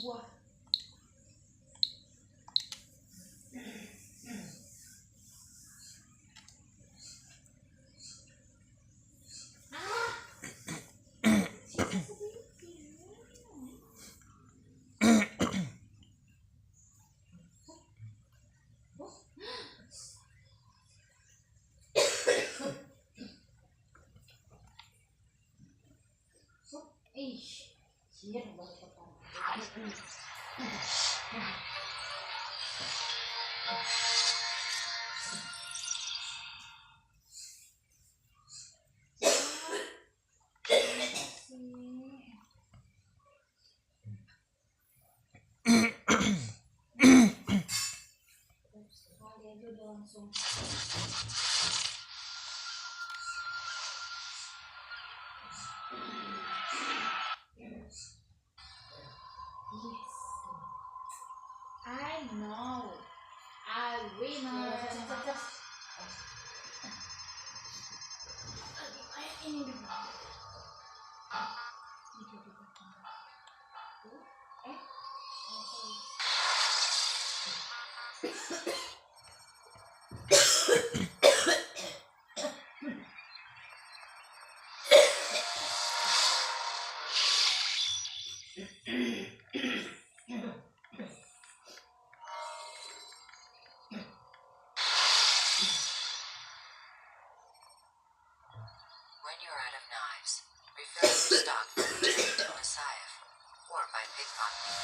buah. Langsung I know. I winner. Ini When you're out of knives, refill your stock by returning to Messiah or by pickpocketing.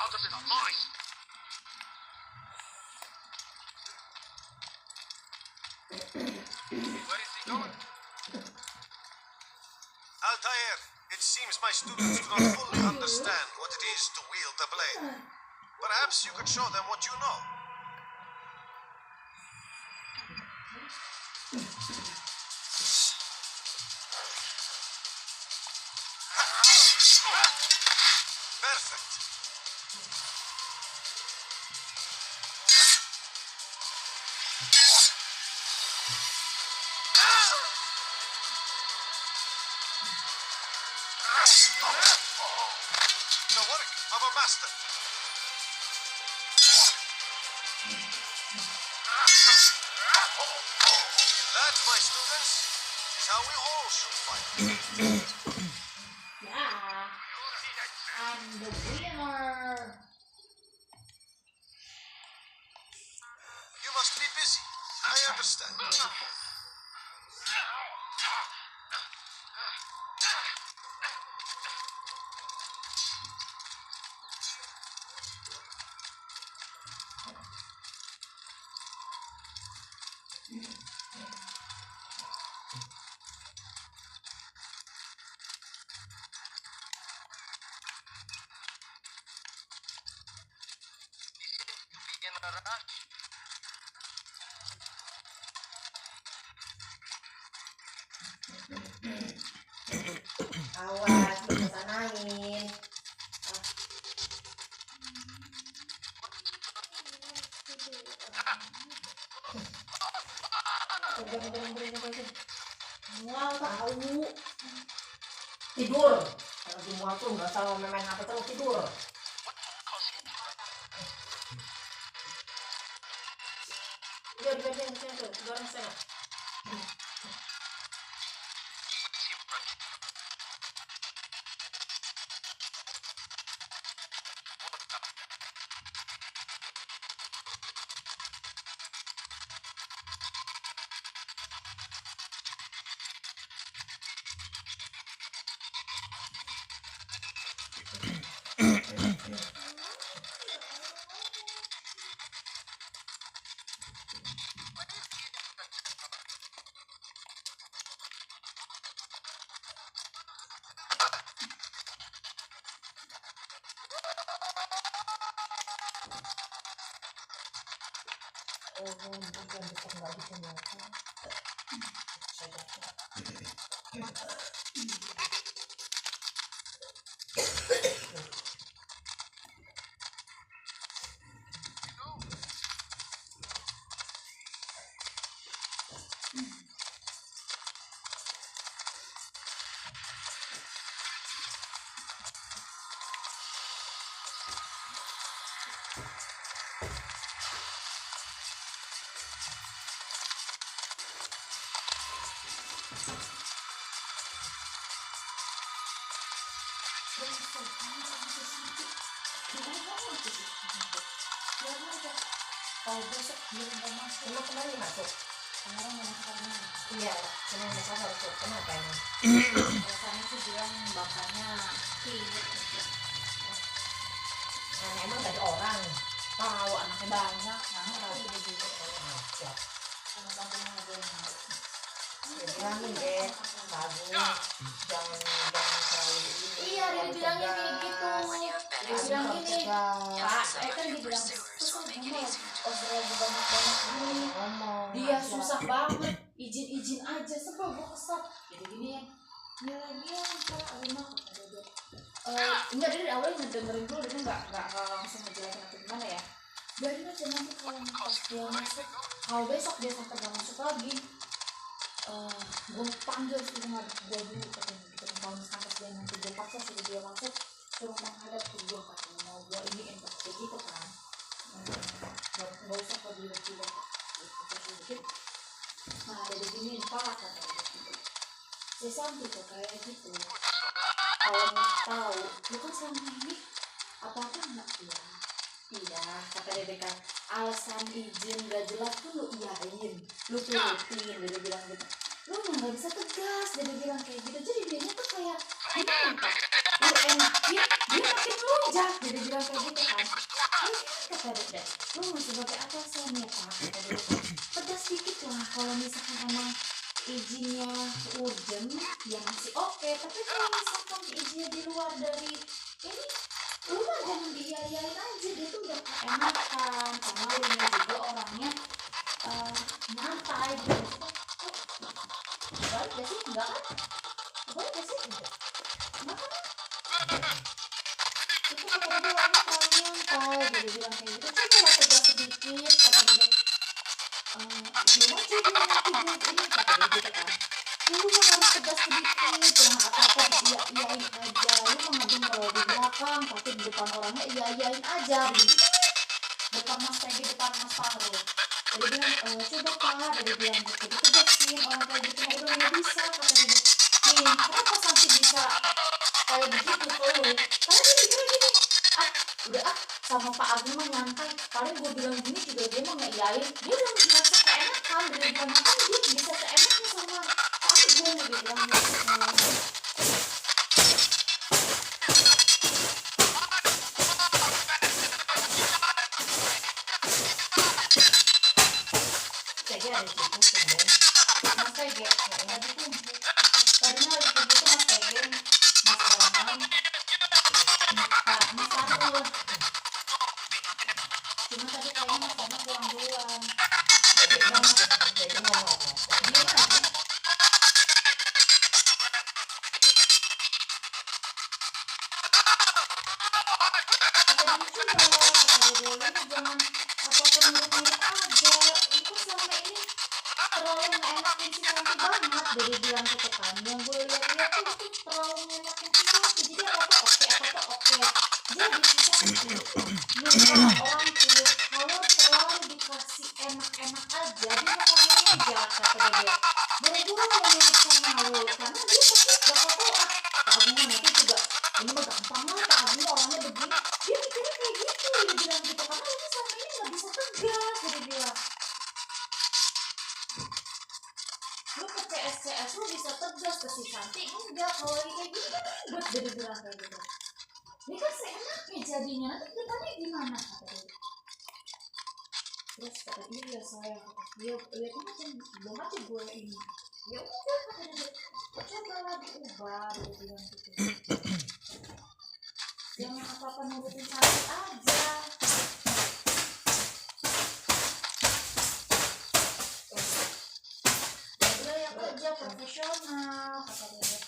Out of his mind. Where is he going? Altair, it seems my students do not fully understand what it is to wield the blade. Perhaps you could show them what you know. Perfect. The work of a master. That, my students, is how we all should fight. yeah. I'm the winner. You must be busy. I understand. Awas, disanain. Mual tahu. Tidur. Kalau di mual tuh nggak usah main HP terus, tidur. Biar goreng setengah. Bukan nggak bisa nyata. Gimana kamu sih? Biar aja. Kalau besok dia nggak masuk, Emang kemarin masuk? kemarin nggak masuk karena Iya, Senin besok masuk. Kenapa ini? alasannya sih bilang bapaknya pilih. Nah, emang gak ada orang. Tahu anaknya banyak, nah udah juga. Siap. Sama kampungnya aja yang mau. Ya bilangin deh, bagus. Jangan terlalu ini. Iya, dia bilangnya kayak gitu. When you have been Dia bilang gini, Young Pak, kan somebody dia bilang, pursuers susah will make it banget. easier to Kalau lagi banyak-banyak gini, Ngomong. dia aja. susah banget, izin-izin aja, sebel gue kesel. Jadi gini ya, ini lagi ya, Pak, Alima, kata dia. Enggak, dia dari awalnya ngedengerin dulu, dia nggak langsung ngejelasin atau gimana ya. Biarin aja nanti kalau pas dia masuk, kalau besok dia sampai nggak masuk lagi, gue panggil suruh ngadep gue dulu katanya gitu. Kalau misalkan pas dia nanti gue paksa suruh dia masuk, suruh menghadap ke gue katanya mau gue iniin kayak gitu kan. Nggak usah kok tiba-tiba gitu. Nah ada begini Pak katanya gitu. Saya sambil kok kayak gitu. Kalau mau tahu, lu kan selama ini apa-apa nggak ya? Iya, kata Dede kan, alasan izin gak jelas tuh lu iyain, lu turutin, Dede bilang gitu. Lu mah gak bisa tegas, Dede bilang kayak gitu. Jadi dianya tuh kayak, gimana Pak? Lu enakin, dia makin melunjak, Dede bilang kayak gitu kan. Kata Dede, lu mau sebagai atasan ya Pak? Kata Dede, tegas dikit lah kalau misalkan emang izinnya urgent, ya masih oke. Tapi kalau misalkan izinnya di luar dari ini, lu mah jangan diiyain aja. Dia tuh udah keenakan sama lu nya juga orangnya nyantai gitu. Balik gak sih? Enggak kan? Balik gak sih? Enggak. Kenapa kan? Itu kata dia orangnya terlalu nyantai. Jadi bilang kayak gitu, coba lah tegas sedikit. Kata dia belum aja dia ngerti ini. Kata dia gitu kan, lu mah harus tegas sedikit, jangan apa-apa iya-iyain aja. Lu mah ngadeng kalau di belakang, tapi di depan orangnya iya-iyain aja begitu. Depan Mas Tegi, depan Mas Fahru. Jadi bilang, coba Pak, dia bilang gitu, ditegasin orang kayak gitu mah udah nggak bisa. Kata dia, nih kenapa sampai bisa kayak begitu ke lu? Karena dia bilang gini, udah sama Pak Agung mah nyantai, paling gue bilang gini juga dia mah nggak iyain. Dia udah merasa keenakan, dari bilang kan dia bisa seenaknya sama Pak Agung. Dia bilang gitu. Tadi ada cukup tumben. Mas Tege, nggak ada kumpul. Tadinya ada kumpul tuh Mas Tege, Mas Bambang, Mas Arul. Cuma tadi kayaknya Mas Bambang pulang duluan. Jadi ngomong apa? Dia lagi. Kata dia coba, kata dia ini jangan apapun mirip-mirip aja. Itu selama ini terlalu ngenakin si Santi banget. Dia bilang gitu kan, yang gue lihat-lihat tuh itu terlalu ngenakin si Santi. Jadi apa-apa oke, apa-apa oke. Jadi si Santi minta orang tuh kalau terlalu dikasih enak-enak aja, dia bakal ngelunjak. Kata dia, buru-buru mau mirip sama lu, karena dia pasti bakal tahu Pak Agung nanti juga ini mah gampang lah, Pak Agung orangnya begini. Dia mikirnya kayak gitu, dia bilang gitu, karena lu selama ini nggak bisa tegas. Dia bilang, lu ke CSCS lu bisa tegas, ke si Santi enggak. Kalau lagi kayak gini kan ribet. Dia bilang kayak gitu. Ini kan seenaknya jadinya, nanti depannya gimana? Kata dia. Terus kata dia, ya saya kata dia, lihat aja belum aja gue ini. Ya udah kata dia, coba lah diubah. Dia bilang gitu, jangan apa-apa nurutin Santi aja. Ya udah ya kerja profesional, kata dia.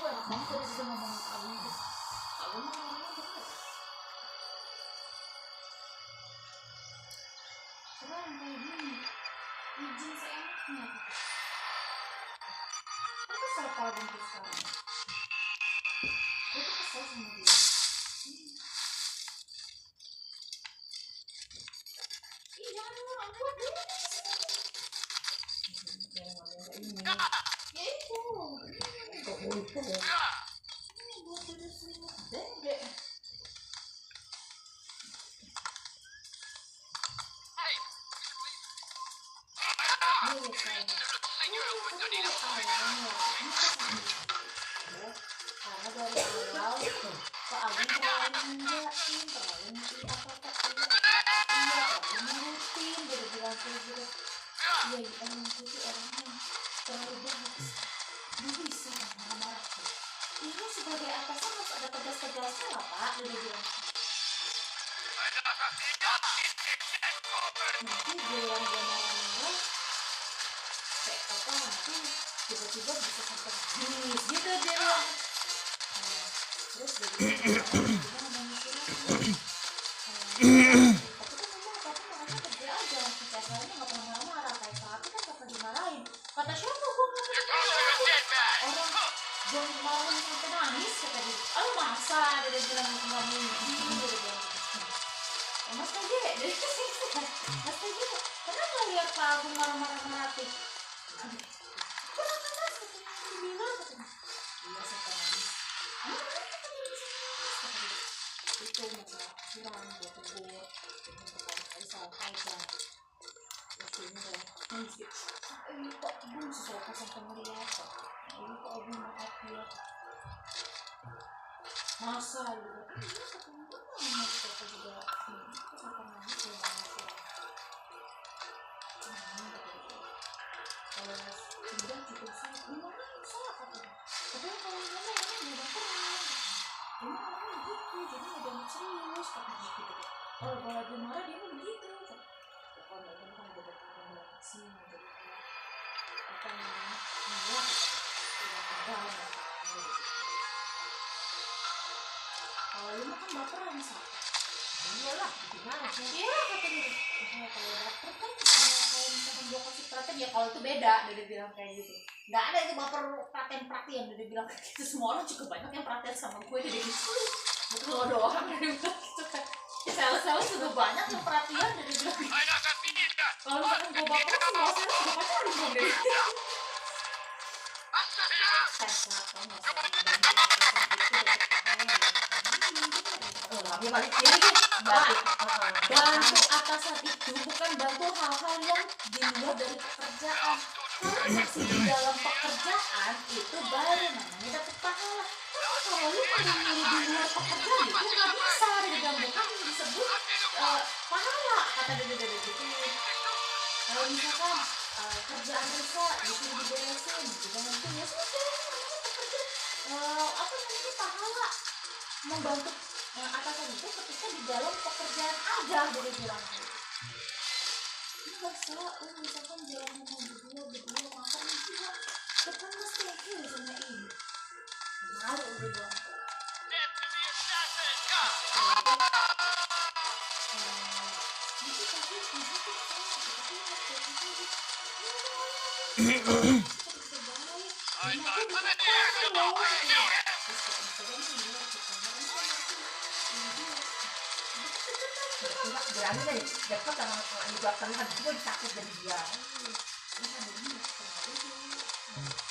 Gue enak banget dari situ ngomong sama Abang tuh. Abang mah ngomongnya bener. Sekarang kayak gini, izin seenaknya. Gue kesel Pak Agung tuh sekarang. Gue tuh kesel sama dia. Ih jangan orang buat dulu. Yang ngomong ini. Ya itu. Kok itu? Dede. Karena dari awal Pak Agung terlalu ngerjain, terlalu ngerti apa-apa iya, terlalu nurutin, dia bilang kayak gitu. Iya, emang itu orangnya terlalu baik. Dia bisa marah-marah tuh. Ini sebagai atasan harus ada tegas-tegasnya lah Pak, dia bilang. Nanti bilang dia marah-marah, kayak apa nanti tiba-tiba bisa sampai nangis gitu dia bilang. Terus dia bilang gimana mau nyusul tapi kan memang tapi makanya kerja aja kayak saya nggak pernah marah-marah kayak tapi kan gak pernah dimarahin kata siapa gue nggak pernah dimarahin orang jangan marahin sampai nangis kata dia masa dia bilang nggak mungkin dia bilang mas KJ mas KJ pernah nggak lihat Pak Agung marah-marah tuh pernah kan mas bilang katanya iya sampai nangis itu masalah kurang buat tegur untuk salah aja terus ini udah nangis gitu ini kok gue sesuatu sampai melihat kok ini kok gue maaf ya masa gitu iya sampai nangis kok juga sampai nangis ya masa kalau sudah cukup sih gimana salah katanya tapi kalau gimana ini udah keren ini orangnya gitu jadi udah serius katanya gitu kalau lagi marah dia mah begitu kalau nggak kan udah bertahun sih jadi apa namanya iya udah tegang kalau lu mah kan baperan sih iyalah gimana sih iya katanya kalau baper kan kalau misalkan gua kasih perhatian ya kalau itu beda dia bilang kayak gitu nggak ada itu baper perhatian dia bilang kayak gitu semua orang cukup banyak yang perhatian sama gue dia gitu betul lo doang dia bilang gitu kan sales juga banyak yang perhatian dia bilang gitu kalau misalkan gue baper semua sales juga pacaran dong deh dia balik jadi gitu bantu bantu atasan itu bukan bantu hal-hal yang di luar dari pekerjaan kalau masih di dalam pekerjaan itu baru namanya dapat pahala kalau lu mau nyuri di luar pekerjaan itu nggak bisa dibilang bukan disebut pahala kata dia gitu kalau misalkan kerjaan rusak disuruh diberesin jangan itu ya sudah pekerja apa namanya pahala membantu atasan itu ketika di dalam pekerjaan aja dia bilang nggak salah misalkan jalan sama berdua makan juga depan mesti lagi sama ini malu dia bilang itu tapi enggak berani deh dekat sama menyebabkan hatinya sakit dari dia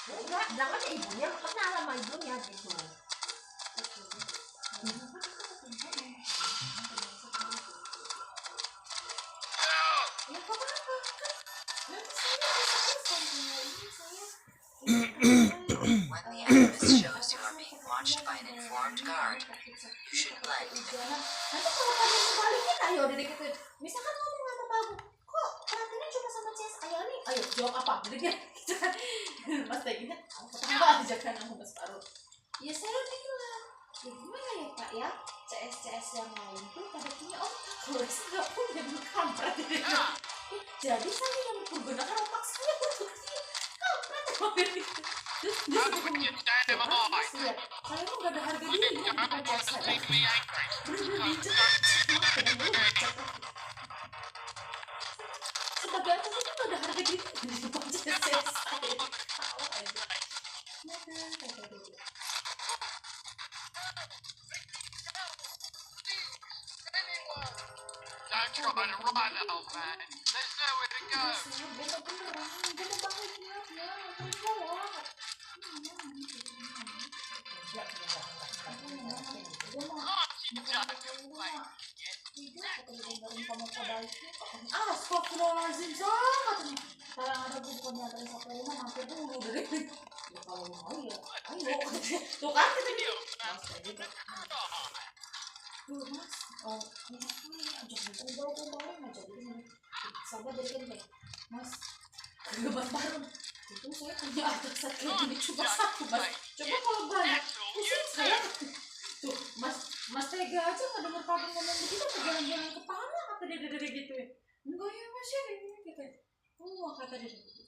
enggak bilang aja ibunya kenal sama ibunya gitu ya apa-apa nanti saya When the activist shows you are being watched by an informed guard, you should blend in. nanti kalau kalian sebalikin ayo udah dikit misalkan ngomong sama babu kok perhatiannya cuma sama CS ayo nih ayo jawab apa jadi gitu kan mas Tegina kamu pertama aja kan sama mas Paru ya saya bilang ya gimana ya Pak ya CS yang lain tuh pada punya otak kalau saya nggak punya kampret jadi saya yang menggunakan otak saya untuk kampret gitu terus dia sudah ngomong saya nggak ada harga diri ya bukan CS saya sebagai atas itu gak ada harga diri di depan CS saya tahu aja kata dia Don't try to run, old man. There's nowhere to go. bukan kakak lu mah tidak kata dia dengerin kamu baiknya astagfirullahaladzim sok katanya sekarang ada gue bukan nyantarin sampai rumah mampir dulu dari ya kalau mau ya ayo tuh kan kita dia mas kayak gitu mas oh ini ajak ngobrol aja gitu sabar dari kan kayak mas kegebat bareng itu saya punya atasan kayak gini cuma satu mas coba kalau banyak pusing saya tuh mas tega aja nggak denger pabrik ngomong begitu jalan-jalan kepala kata dia dari gitu ya enggak ya mas ya gitu oh kata dia